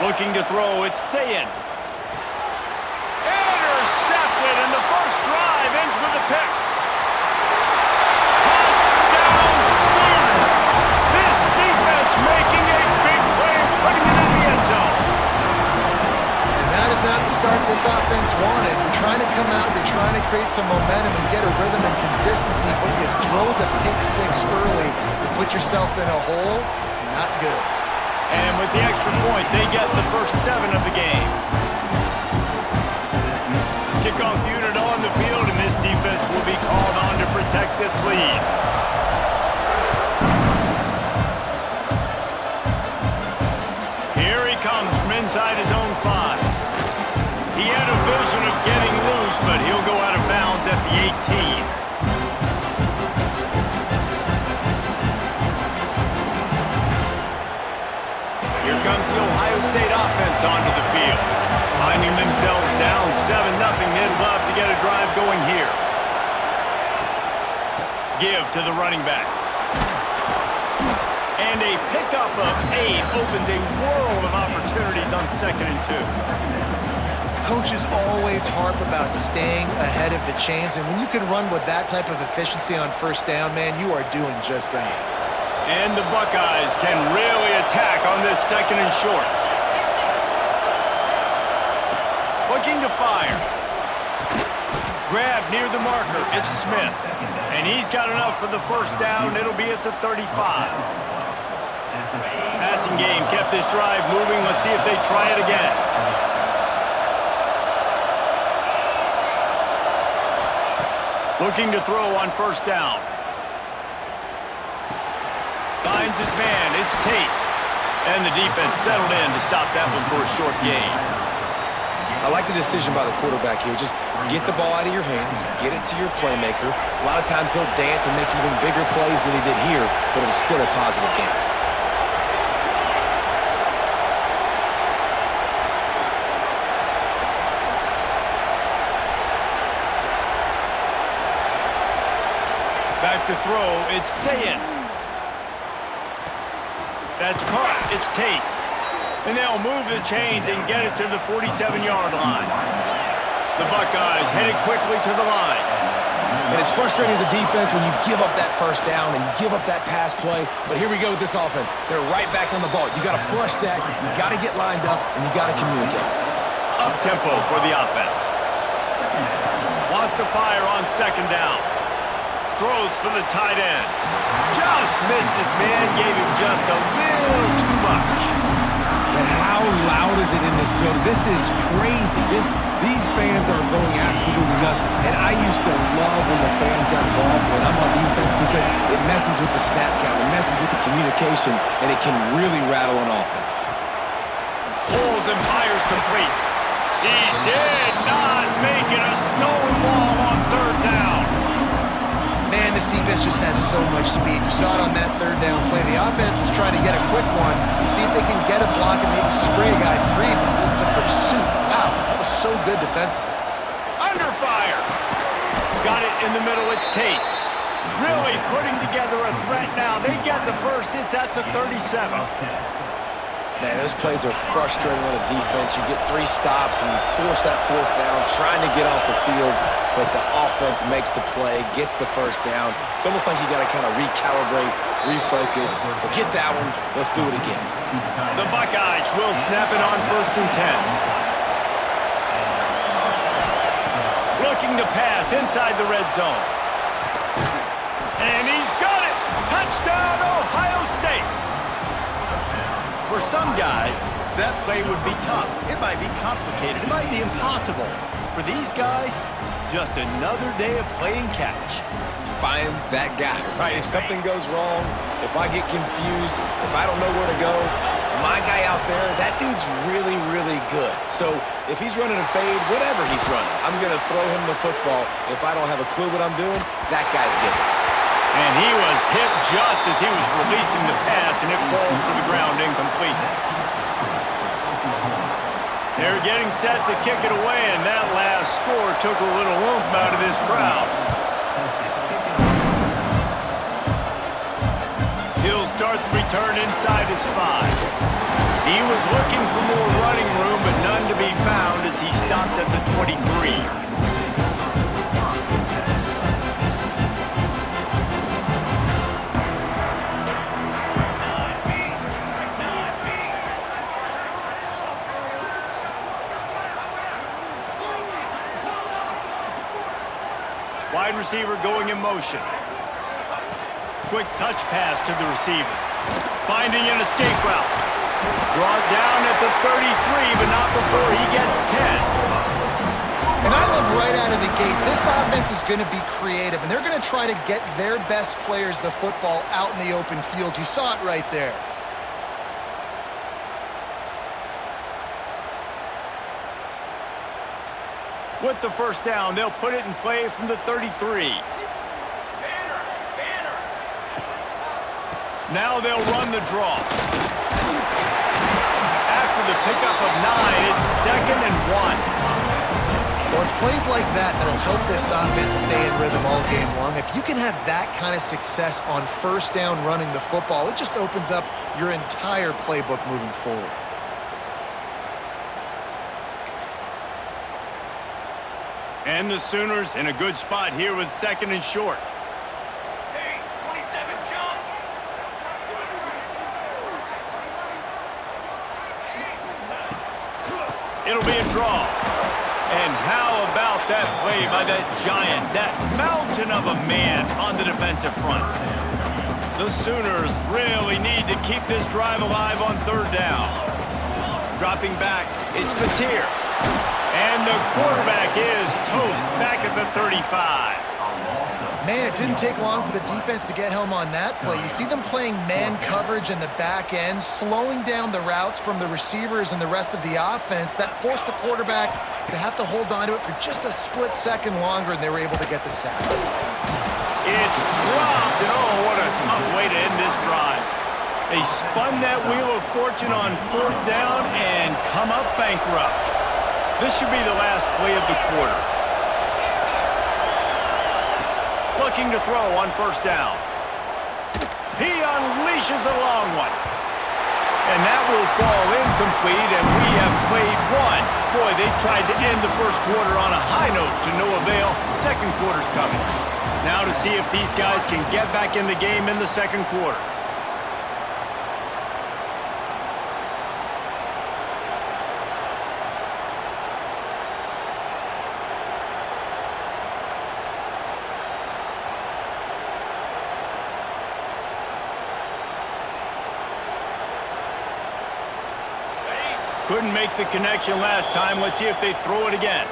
Looking to throw, it's Sayin. Intercepted, and the first drive ends with a pick. Touchdown, Sooners! This defense making a big play and putting it in the end zone. And that is not the start this offense wanted. You're trying to come out, you're trying to create some momentum and get a rhythm and consistency, but you throw the pick six early, you put yourself in a hole, not good. And with the extra point, they get the first 7 of the game. Kickoff unit on the field, and this defense will be called on to protect this lead. Here he comes from inside his own 5. He had a vision of getting loose, but he'll go out of bounds at the 18. Here comes the Ohio State offense onto the field. Finding themselves down 7-0, they'd love to get a drive going here. Give to the running back. And a pickup of 8 opens a world of opportunities on 2nd and 2. Coaches always harp about staying ahead of the chains, and when you can run with that type of efficiency on first down, man, you are doing just that. And the Buckeyes can really attack on this 2nd and short. Looking to fire. Grab near the marker. It's Smith. And he's got enough for the first down. It'll be at the 35. Passing game kept this drive moving. Let's see if they try it again. Looking to throw on first down. Finds his man. It's Tate. And the defense settled in to stop that one for a short gain. I like the decision by the quarterback here. Just get the ball out of your hands, get it to your playmaker. A lot of times he'll dance and make even bigger plays than he did here, but it was still a positive game. Back to throw. It's Sayin. That's caught. It's Tate. And they'll move the chains and get it to the 47-yard line. The Buckeyes headed quickly to the line. And it's frustrating as a defense when you give up that first down and you give up that pass play. But here we go with this offense. They're right back on the ball. You got to flush that. You got to get lined up, and you got to communicate. Up-tempo for the offense. Wants to fire on 2nd down. Throws for the tight end. Just missed his man, gave him just a little too much. And how loud is it in this building? This is crazy. These fans are going absolutely nuts. And I used to love when the fans got involved when I'm on defense because it messes with the snap count, it messes with the communication, and it can really rattle an offense. Pulls and fires complete. He did not make it. A stolen ball on 3rd down. Man, this defense just has so much speed. You saw it on that 3rd down play. The offense is trying to get a quick one, see if they can get a block and maybe spray a guy free. But the pursuit, wow, that was so good defensively. Under fire. Got it in the middle. It's Tate. Really putting together a threat now. They get the first. It's at the 37. Man, those plays are frustrating on a defense. You get 3 stops and you force that 4th down, trying to get off the field, but the offense makes the play, gets the first down. It's almost like you got to kind of recalibrate, refocus. Forget that one. Let's do it again. The Buckeyes will snap it on 1st and 10. Looking to pass inside the red zone. And he's got it. Touchdown, Ohio State. For some guys, that play would be tough. It might be complicated. It might be impossible. For these guys, just another day of playing catch. Find that guy, right? If something goes wrong, if I get confused, if I don't know where to go, my guy out there, that dude's really, really good. So if he's running a fade, whatever he's running, I'm going to throw him the football. If I don't have a clue what I'm doing, that guy's getting it. And he was hit just as he was releasing the pass, and it falls to the ground incomplete. They're getting set to kick it away, and that last score took a little oomph out of this crowd. He'll start the return inside his 5. He was looking for more to be found as he stopped at the 23. Wide receiver going in motion. Quick touch pass to the receiver. Finding an escape route. Brought down at the 33, but not before he gets 10. And I love right out of the gate, this offense is going to be creative, and they're going to try to get their best players the football out in the open field. You saw it right there. With the first down, they'll put it in play from the 33. Now they'll run the draw. After the pickup of 9, it's 2nd and 1. Well, it's plays like that that'll help this offense stay in rhythm all game long. If you can have that kind of success on first down running the football, it just opens up your entire playbook moving forward. And the Sooners in a good spot here with 2nd and short. Pace, 27, jump. It'll be a draw. And how about that play by that giant, that mountain of a man on the defensive front? The Sooners really need to keep this drive alive on 3rd down. Dropping back, it's Mateer. And the quarterback is toast back at the 35. Man, it didn't take long for the defense to get home on that play. You see them playing man coverage in the back end, slowing down the routes from the receivers and the rest of the offense. That forced the quarterback to have to hold on to it for just a split second longer, and they were able to get the sack. It's dropped, and oh, what a tough way to end this drive. They spun that wheel of fortune on 4th down and come up bankrupt. This should be the last play of the quarter. Looking to throw on 1st down. He unleashes a long one. And that will fall incomplete, and we have played 1. Boy, they tried to end the first quarter on a high note to no avail. 2nd quarter's coming. Now to see if these guys can get back in the game in the 2nd quarter. Couldn't make the connection last time. Let's see if they throw it again.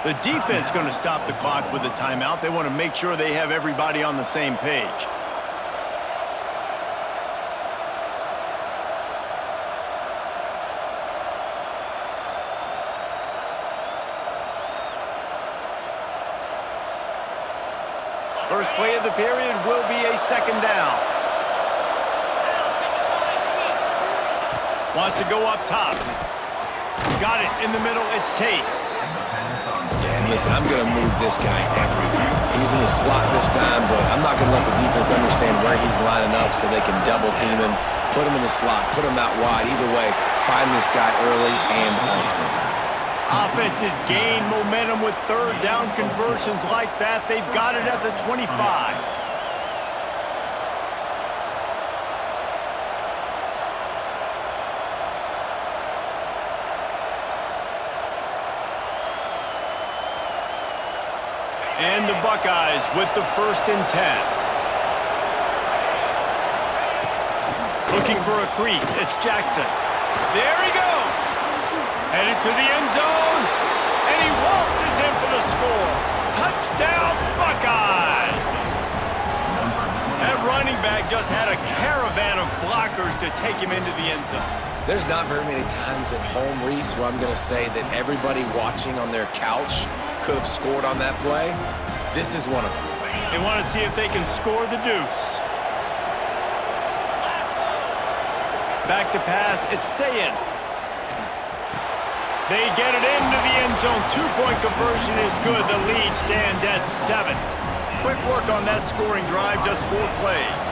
The defense going to stop the clock with a timeout. They want to make sure they have everybody on the same page. First play of the period will be a 2nd down. Wants to go up top. Got it in the middle. It's Tate. Yeah, and listen, I'm going to move this guy everywhere. He's in the slot this time, but I'm not going to let the defense understand where he's lining up so they can double team him, put him in the slot, put him out wide. Either way, find this guy early and often. Offense has gained momentum with 3rd down conversions like that. They've got it at the 25. And the Buckeyes with the 1st and 10. Looking for a crease. It's Jackson. There he goes. Headed to the end zone. And he waltzes in for the score. Touchdown, Buckeyes. That running back just had a caravan of blockers to take him into the end zone. There's not very many times at home, Reese, where I'm going to say that everybody watching on their couch could have scored on that play. This is one of them. They want to see if they can score the deuce. Back to pass, it's Sayin. They get it into the end zone. 2-point conversion is good. The lead stands at 7. Quick work on that scoring drive, just 4 plays.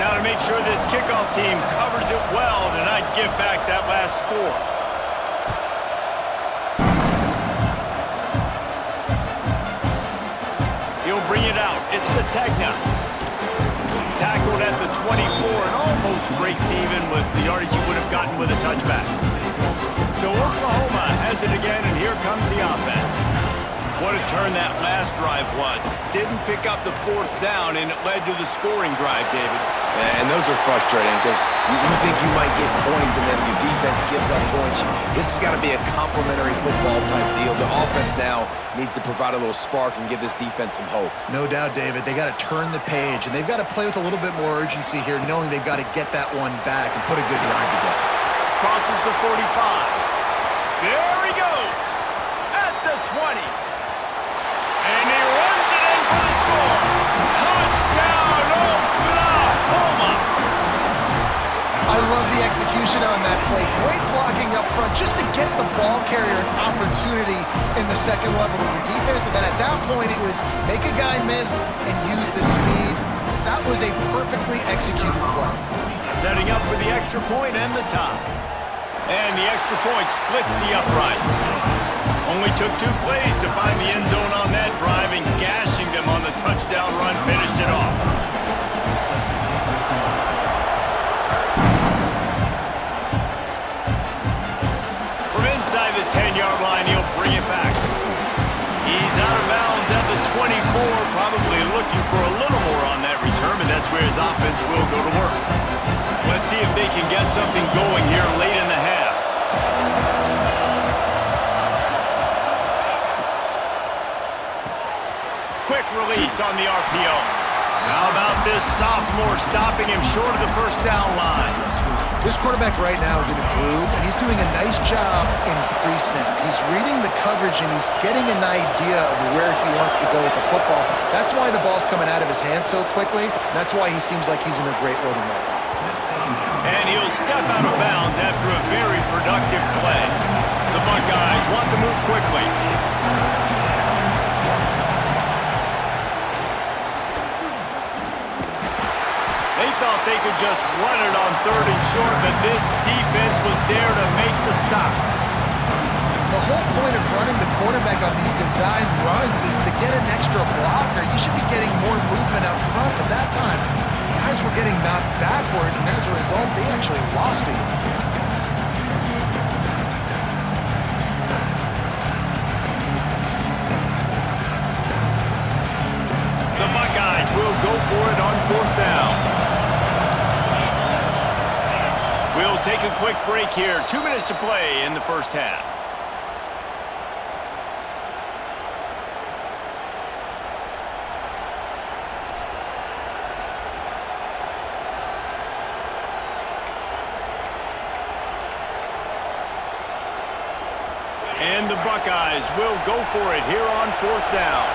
Now to make sure this kickoff team covers it well to not give back that last score. Sategna. Tackled at the 24 and almost breaks even with the yardage he would have gotten with a touchback. So Oklahoma has it again, and here comes the offense. What a turn that last drive was. Didn't pick up the fourth down, and it led to the scoring drive, David. And those are frustrating because you think you might get points and then your defense gives up points. This has got to be a complementary football type deal. The offense now needs to provide a little spark and give this defense some hope. No doubt, David. They got to turn the page, and they've got to play with a little bit more urgency here, knowing they've got to get that one back and put a good drive together. Crosses the 45. There he goes at the 20. And he runs it in for the score. Touchdown, Oklahoma! I love the execution on that play. Great blocking up front just to get the ball carrier an opportunity in the second level of the defense. And then at that point, it was make a guy miss and use the speed. That was a perfectly executed play. Setting up for the extra point and the tie. And the extra point splits the uprights. Only took 2 plays to find the end zone on that drive, and gashing them on the touchdown run finished it off. From inside the 10-yard line, he'll bring it back. He's out of bounds at the 24, probably looking for a little more on that return, and that's where his offense will go to work. Let's see if they can get something going here late in the half. Quick release on the RPO. How about this sophomore stopping him short of the first down line? This quarterback right now is in a groove, and he's doing a nice job in pre-snap. He's reading the coverage, and he's getting an idea of where he wants to go with the football. That's why the ball's coming out of his hands so quickly. That's why he seems like he's in a great rhythm right now. And he'll step out of bounds after a very productive play. The Buckeyes want to move quickly. They thought they could just run it on 3rd and short, but this defense was there to make the stop. The whole point of running the quarterback on these design runs is to get an extra blocker. You should be getting more movement up front, but that time, guys were getting knocked backwards, and as a result, they actually lost it. The Buckeyes will go for it on 4th down. We'll take a quick break here. 2 minutes to play in the first half. And the Buckeyes will go for it here on 4th down.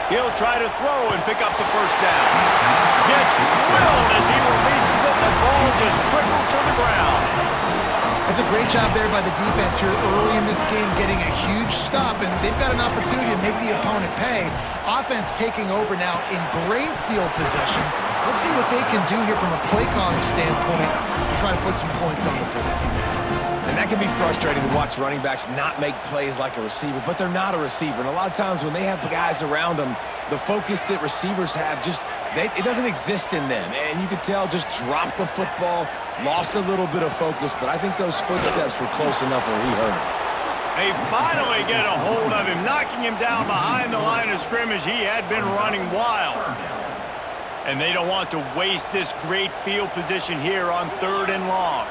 He'll try to throw and pick up the first down. Gets drilled as he releases it. The ball just trickles to the ground. It's a great job there by the defense here early in this game, getting a huge stop, and they've got an opportunity to make the opponent pay. Offense taking over now in great field possession. Let's see what they can do here from a play calling standpoint to try to put some points on the board. And that can be frustrating to watch running backs not make plays like a receiver, but they're not a receiver. And a lot of times when they have guys around them, the focus that receivers have it doesn't exist in them. And you could tell just dropped the football, lost a little bit of focus, but I think those footsteps were close enough where he hurt him. They finally get a hold of him, knocking him down behind the line of scrimmage. He had been running wild. And they don't want to waste this great field position here on 3rd and long.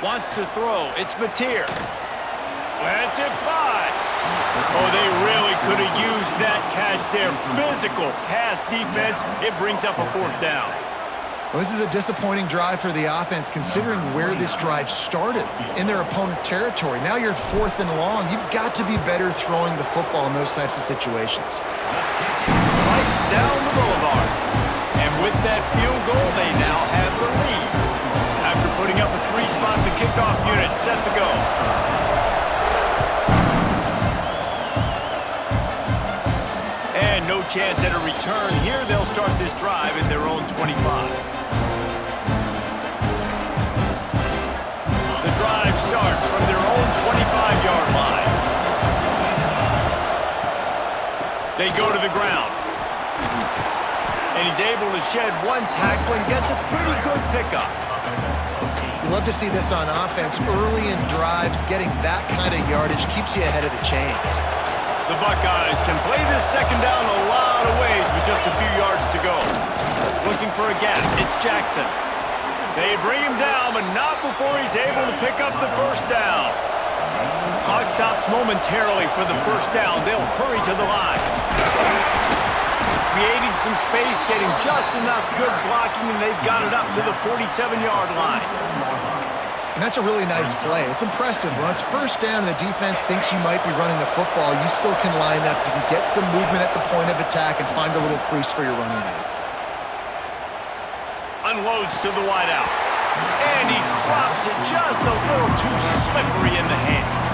Wants to throw. It's Mateer. Lets it fly. Oh, they really could have used that catch there. Physical pass defense. It brings up a 4th down. Well, this is a disappointing drive for the offense, considering where this drive started in their opponent territory. Now you're at 4th and long. You've got to be better throwing the football in those types of situations. Right down the boulevard. And with that field goal, they now have the lead. After putting up a 3-spot, the kickoff unit set to go. And no chance at a return. Here they'll start this drive at their own 25. The drive starts from their own 25-yard line. They go to the ground. And he's able to shed one tackle and gets a pretty good pickup. You love to see this on offense. Early in drives, getting that kind of yardage keeps you ahead of the chains. The Buckeyes can play this second down a lot of ways with just a few yards to go. Looking for a gap. It's Jackson. They bring him down, but not before he's able to pick up the first down. Clock stops momentarily for the first down. They'll hurry to the line. Creating some space, getting just enough good blocking, and they've got it up to the 47-yard line. And that's a really nice play. It's impressive. When it's first down and the defense thinks you might be running the football, you still can line up. You can get some movement at the point of attack and find a little crease for your running back. Unloads to the wideout. And he drops it just a little too slippery in the hands.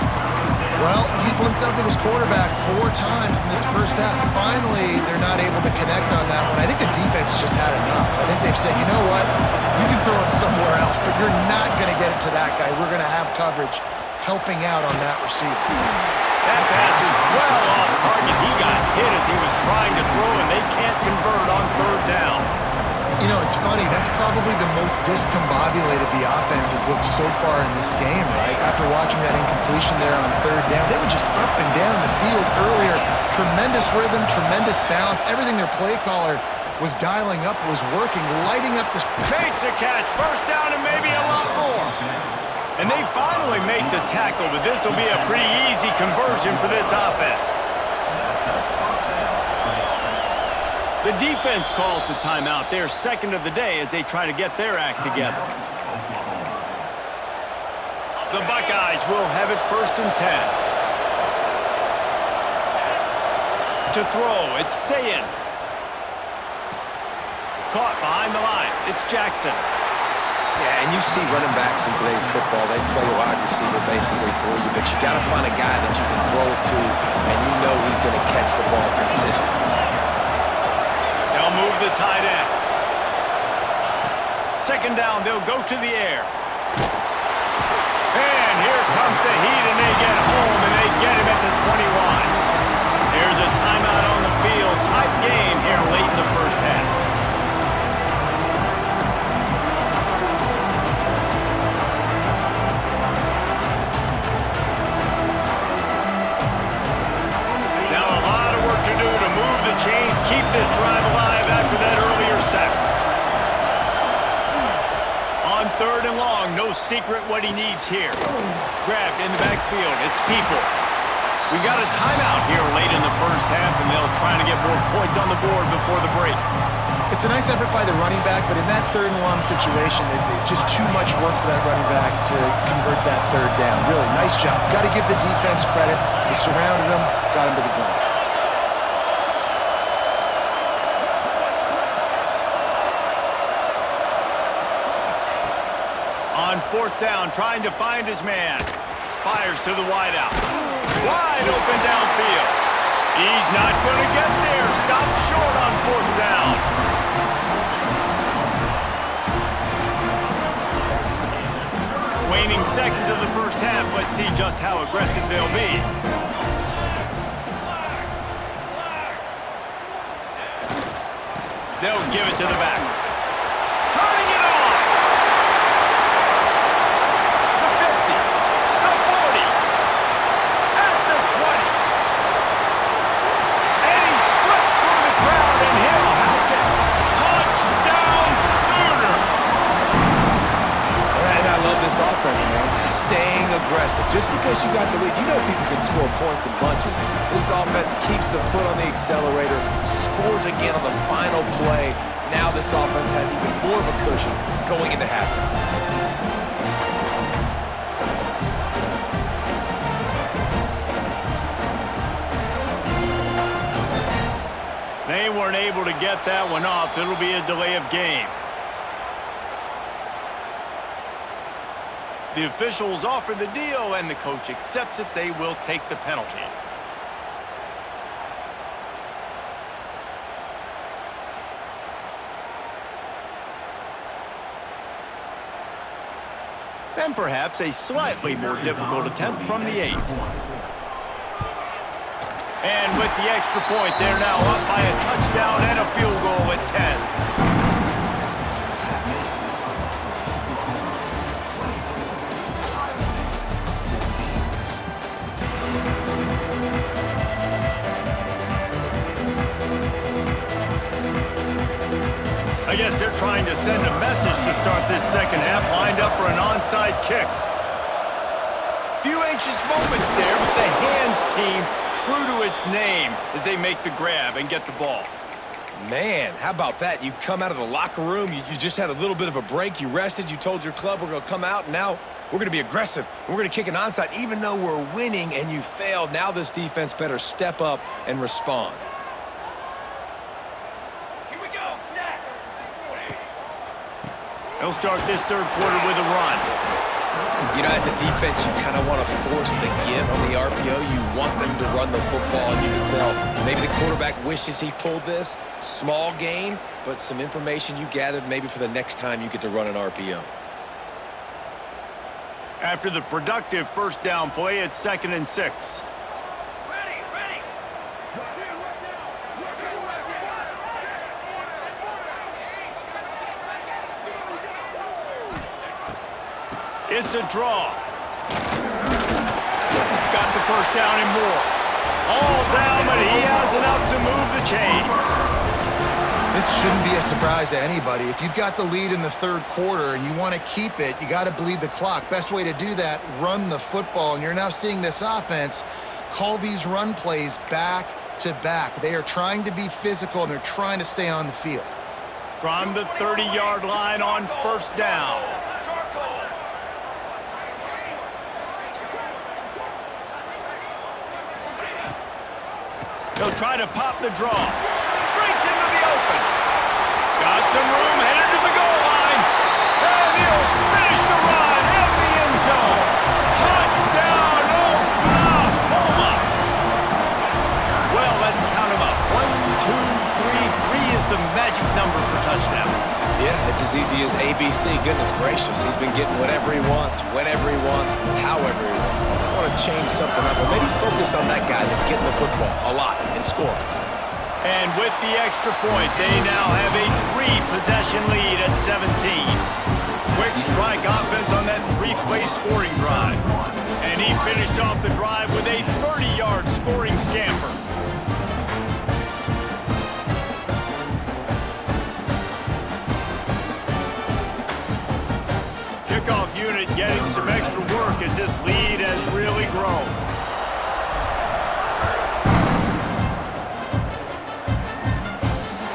Well, he's linked up with his quarterback 4 times in this first half. Finally, they're not able to connect on that one. I think the defense just had enough. I think they've said, you know what? You can throw it somewhere else, but you're not going to get it to that guy. We're going to have coverage helping out on that receiver. That pass is well off target. He got hit as he was trying to throw, and they can't convert on third down. You know, it's funny. That's probably the most discombobulated the offense has looked so far in this game, right? After watching that incompletion there on third down, they were just up and down the field earlier. Tremendous rhythm, tremendous balance. Everything their play caller was dialing up was working, lighting up the... Makes a catch. First down and maybe a lot more. And they finally make the tackle, but this will be a pretty easy conversion for this offense. The defense calls the timeout. Their second of the day as they try to get their act together. The Buckeyes will have it 1st and 10. To throw, it's Sayin. Caught behind the line. It's Jackson. Yeah, and you see running backs in today's football, they play wide receiver basically for you, but you got to find a guy that you can throw it to, and you know he's going to catch the ball consistently. They'll move the tight end. Second down, they'll go to the air. And here comes the heat, and they get home, and they get him at the 21. There's a timeout on the field. Tight game here late in the first half. Now a lot of work to do to move the chains, keep this drive alive after that earlier sack. On third and long, no secret what he needs here. Grabbed in the backfield, it's Peoples. We got a timeout here late in the first half, and they'll try to get more points on the board before the break. It's a nice effort by the running back, but in that third and long situation, it's just too much work for that running back to convert that third down. Really, nice job. Got to give the defense credit. They surrounded him, got him to the ground. On fourth down, trying to find his man. Fires to the wideout. Wide open downfield. He's not going to get there. Stopped short on fourth down. Waning seconds of the first half. Let's see just how aggressive they'll be. They'll give it to the back. Turning it on. The 50. The 40. At the 20. And he slipped through the crowd, and he'll house it. Touchdown Sooners. And I love this offense, man. Staying aggressive. Just because you got the lead, you know people can score points in bunches. This offense keeps the foot on the accelerator, scores again on the final play. Now this offense has even more of a cushion going into halftime. They weren't able to get that one off. It'll be a delay of game. The officials offer the deal, and the coach accepts it. They will take the penalty. and perhaps a slightly more difficult attempt from the 8. And with the extra point, they're now up by a touchdown and a field goal at 10. I guess they're trying to send a message to start this second half, lined up for an onside kick. Few anxious moments there, but the hands team true to its name as they make the grab and get the ball. Man, how about that? You come out of the locker room, you just had a little bit of a break, you rested, you told your club we're going to come out, and now we're going to be aggressive. We're going to kick an onside, even though we're winning and you failed. Now this defense better step up and respond. They'll start this third quarter with a run. You know, as a defense, you kind of want to force the give on the RPO. You want them to run the football, and you can tell maybe the quarterback wishes he pulled this. Small gain, but some information you gathered maybe for the next time you get to run an RPO. After the productive first down play, it's 2nd and 6. It's a draw. Got the first down and more. All down, but he has enough to move the chains. This shouldn't be a surprise to anybody. If you've got the lead in the third quarter and you want to keep it, you got to bleed the clock. Best way to do that, run the football. And you're now seeing this offense call these run plays back to back. They are trying to be physical, and they're trying to stay on the field. From the 30-yard line on first down. He'll try to pop the draw. Breaks into the open. Got some room, headed to the goal line. And he'll finish the run in the end zone. Touchdown, Oklahoma. Well, let's count them up. 1, 2, 3. 3 is the magic number for touchdowns. Yeah, it's as easy as ABC. Goodness gracious. He's been getting whatever he wants, whenever he wants, however he wants. I don't want to change something up, but maybe focus on that guy that's getting the football a lot and scoring. And with the extra point, they now have a 3-possession lead at 17. Quick strike offense on that 3-play scoring drive. And he finished off the drive with a 30-yard scoring scamper. Kickoff unit getting some extra work as this lead has really grown.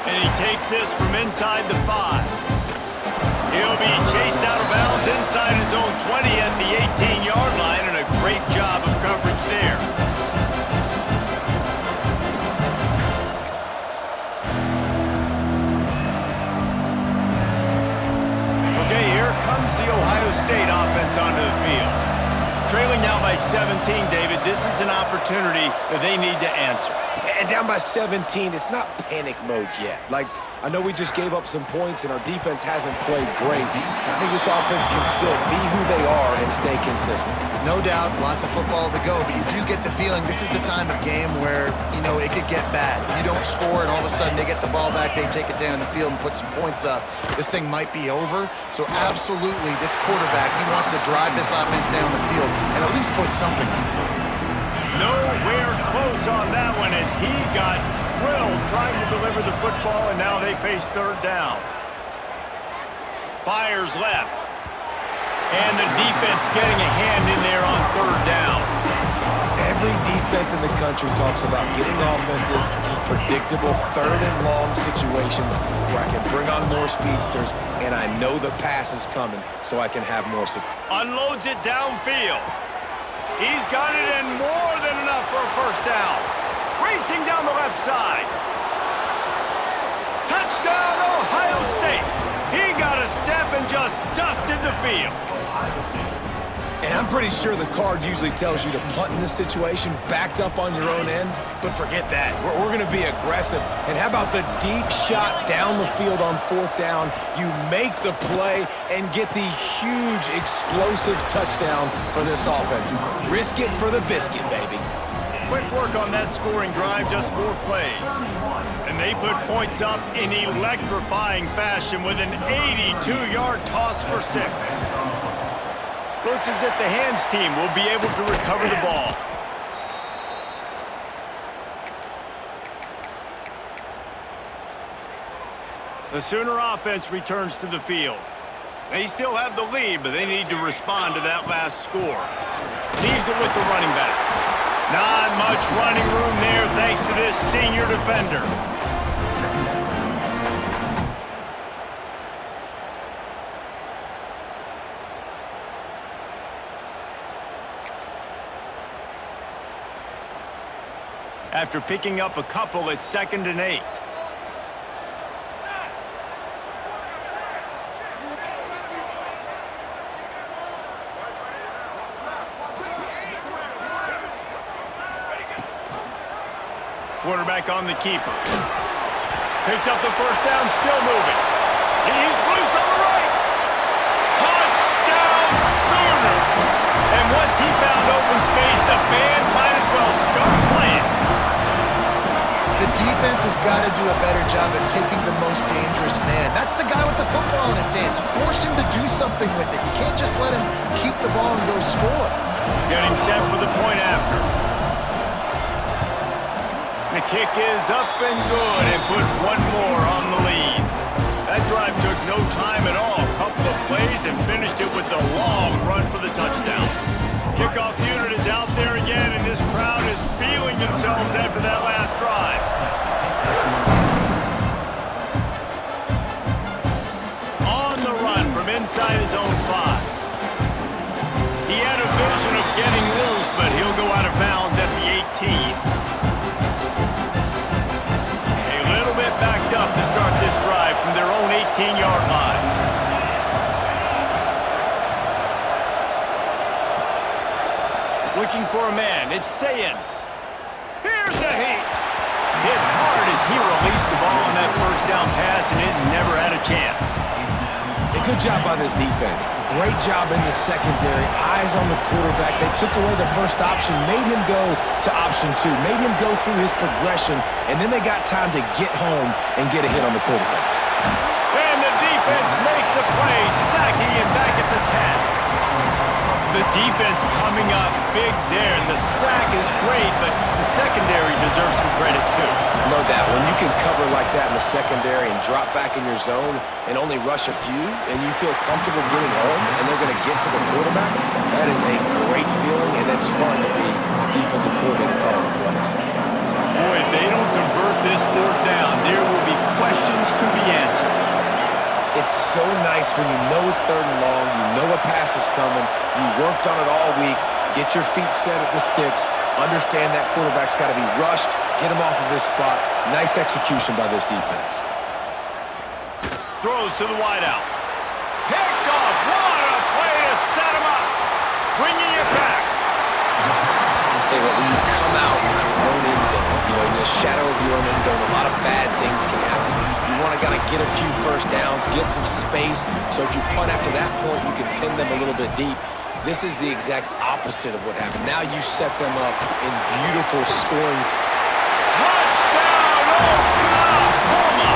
And he takes this from inside the 5. He'll be chased out of bounds inside his own 20 at the 18-yard line, and a great job of coverage there. Here comes the Ohio State offense onto the field. Trailing now by 17, David, this is an opportunity that they need to answer. And down by 17, it's not panic mode yet. Like, I know we just gave up some points and our defense hasn't played great. I think this offense can still be who they are and stay consistent. No doubt, lots of football to go, but you do get the feeling this is the time of game where, you know, it could get bad. If you don't score and all of a sudden they get the ball back, they take it down the field and put some points up, this thing might be over. So absolutely, this quarterback, he wants to drive this offense down the field and at least put something on it. Nowhere close on that one as he got drilled trying to deliver the football, and now they face third down. Fires left. And the defense getting a hand in there on third down. Every defense in the country talks about getting offenses in predictable third and long situations where I can bring on more speedsters and I know the pass is coming so I can have more success. Unloads it downfield. He's got it and more than enough for a first down. Racing down the left side. Touchdown, Ohio State. He got a step and just dusted the field. And I'm pretty sure the card usually tells you to punt in this situation, backed up on your own end, but forget that. We're going to be aggressive. And how about the deep shot down the field on 4th down? You make the play and get the huge explosive touchdown for this offense. Risk it for the biscuit, baby. Quick work on that scoring drive, just 4 plays. And they put points up in electrifying fashion with an 82-yard toss for 6. Looks as if the hands team will be able to recover the ball. The Sooner offense returns to the field. They still have the lead, but they need to respond to that last score. Leaves it with the running back. Not much running room there thanks to this senior defender. After picking up a couple, it's 2nd and 8. Quarterback on the keeper. Picks up the 1st down, still moving. He's loose on the right. Touchdown Sooners! And once he found open space, the band might as well start playing. The defense has got to do a better job of taking the most dangerous man. That's the guy with the football in his hands. Force him to do something with it. You can't just let him keep the ball and go score. Getting set for the point after. The kick is up and good and put 1 more on the lead. That drive took no time at all. A couple of plays and finished it with a long run for the touchdown. Kickoff unit is out there again, and this crowd is feeling themselves after that last drive. On the run from inside his own 5. He had a vision of getting loose, but he'll go out of bounds at the 18. A little bit backed up to start this drive from their own 18-yard line. Looking for a man, it's Sayin. Here's a hit. Hit hard as he released the ball on that 1st down pass, and it never had a chance. A good job by this defense. Great job in the secondary. Eyes on the quarterback. They took away the 1st option, made him go to option 2, made him go through his progression, and then they got time to get home and get a hit on the quarterback. And the defense makes a play, sacking him back at the 10. The defense coming up big there, and the sack is great, but the secondary deserves some credit too. No doubt. When you can cover like that in the secondary and drop back in your zone and only rush a few, and you feel comfortable getting home, and they're going to get to the quarterback, that is a great feeling, and it's fun to be the defensive coordinator calling plays. Boy, if they don't convert this 4th down, there will be questions to be answered. It's so nice when you know it's 3rd and long, you know a pass is coming, you worked on it all week, get your feet set at the sticks, understand that quarterback's got to be rushed, get him off of his spot. Nice execution by this defense. Throws to the wideout. Picked off. What a play to set him up. Bringing it back. Tell you what, when you come out with your own end zone, in the shadow of your own end zone, a lot of bad things can happen. You want to kind of get a few 1st downs, get some space, so if you punt after that point, you can pin them a little bit deep. This is the exact opposite of what happened. Now you set them up in beautiful scoring. Touchdown, Oklahoma!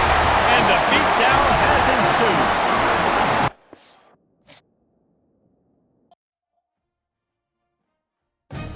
And the beatdown has ensued.